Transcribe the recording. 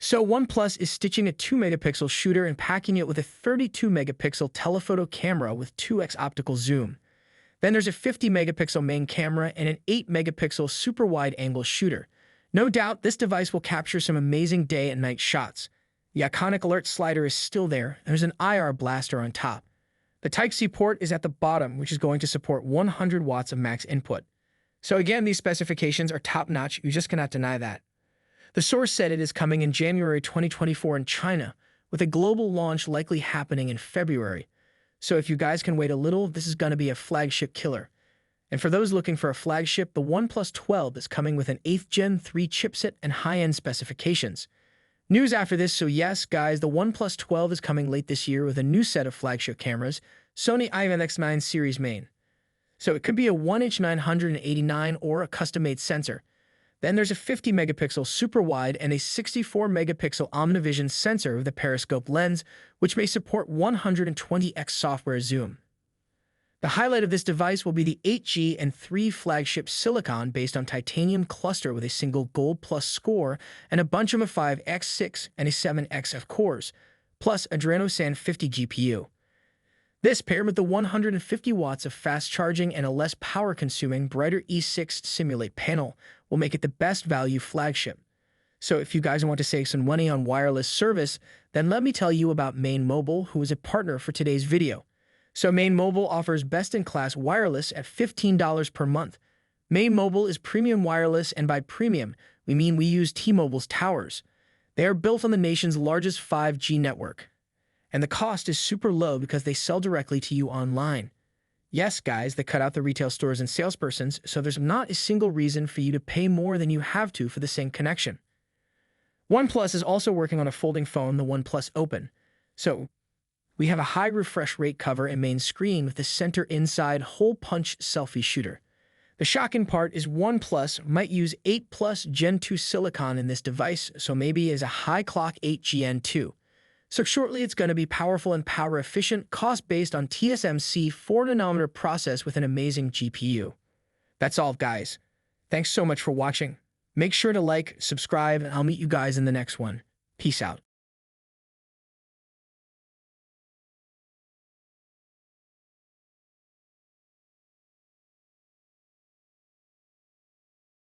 So OnePlus is stitching a 2 megapixel shooter and packing it with a 32 megapixel telephoto camera with 2x optical zoom. Then there's a 50 megapixel main camera and an 8 megapixel super wide angle shooter. No doubt this device will capture some amazing day and night shots. The iconic alert slider is still there, and there's an IR blaster on top. The Type-C port is at the bottom, which is going to support 100 watts of max input. So again, these specifications are top-notch, you just cannot deny that. The source said it is coming in January 2024 in China, with a global launch likely happening in February. So if you guys can wait a little, this is going to be a flagship killer. And for those looking for a flagship, the OnePlus 12 is coming with an 8th Gen 3 chipset and high-end specifications. News after this, so yes, guys, the OnePlus 12 is coming late this year with a new set of flagship cameras, Sony IMX9 series main. So it could be a 1-inch 989 or a custom-made sensor. Then there's a 50 megapixel super wide and a 64 megapixel Omnivision sensor with a periscope lens, which may support 120x software zoom. The highlight of this device will be the 8G and 3 flagship silicon based on titanium cluster with a single Gold Plus score and a bunch of 5x6 and a 7xF cores, plus Adreno 50 GPU. This, paired with the 150 watts of fast charging and a less power-consuming, brighter E6 Simulate panel, will make it the best value flagship. So if you guys want to save some money on wireless service, then let me tell you about Main Mobile, who is a partner for today's video. So Main Mobile offers best-in-class wireless at $15 per month. Main Mobile is premium wireless, and by premium, we mean we use T-Mobile's towers. They are built on the nation's largest 5G network. And the cost is super low because they sell directly to you online. Yes, guys, they cut out the retail stores and salespersons, so there's not a single reason for you to pay more than you have to for the same connection. OnePlus is also working on a folding phone, the OnePlus Open. So we have a high refresh rate cover and main screen with the center inside hole punch selfie shooter. The shocking part is OnePlus might use 8 Plus Gen 2 silicon in this device, so maybe is a high clock 8 Gen 2. So shortly it's going to be powerful and power efficient, cost based on TSMC 4nm process with an amazing GPU. That's all, guys. Thanks so much for watching. Make sure to like, subscribe, and I'll meet you guys in the next one. Peace out.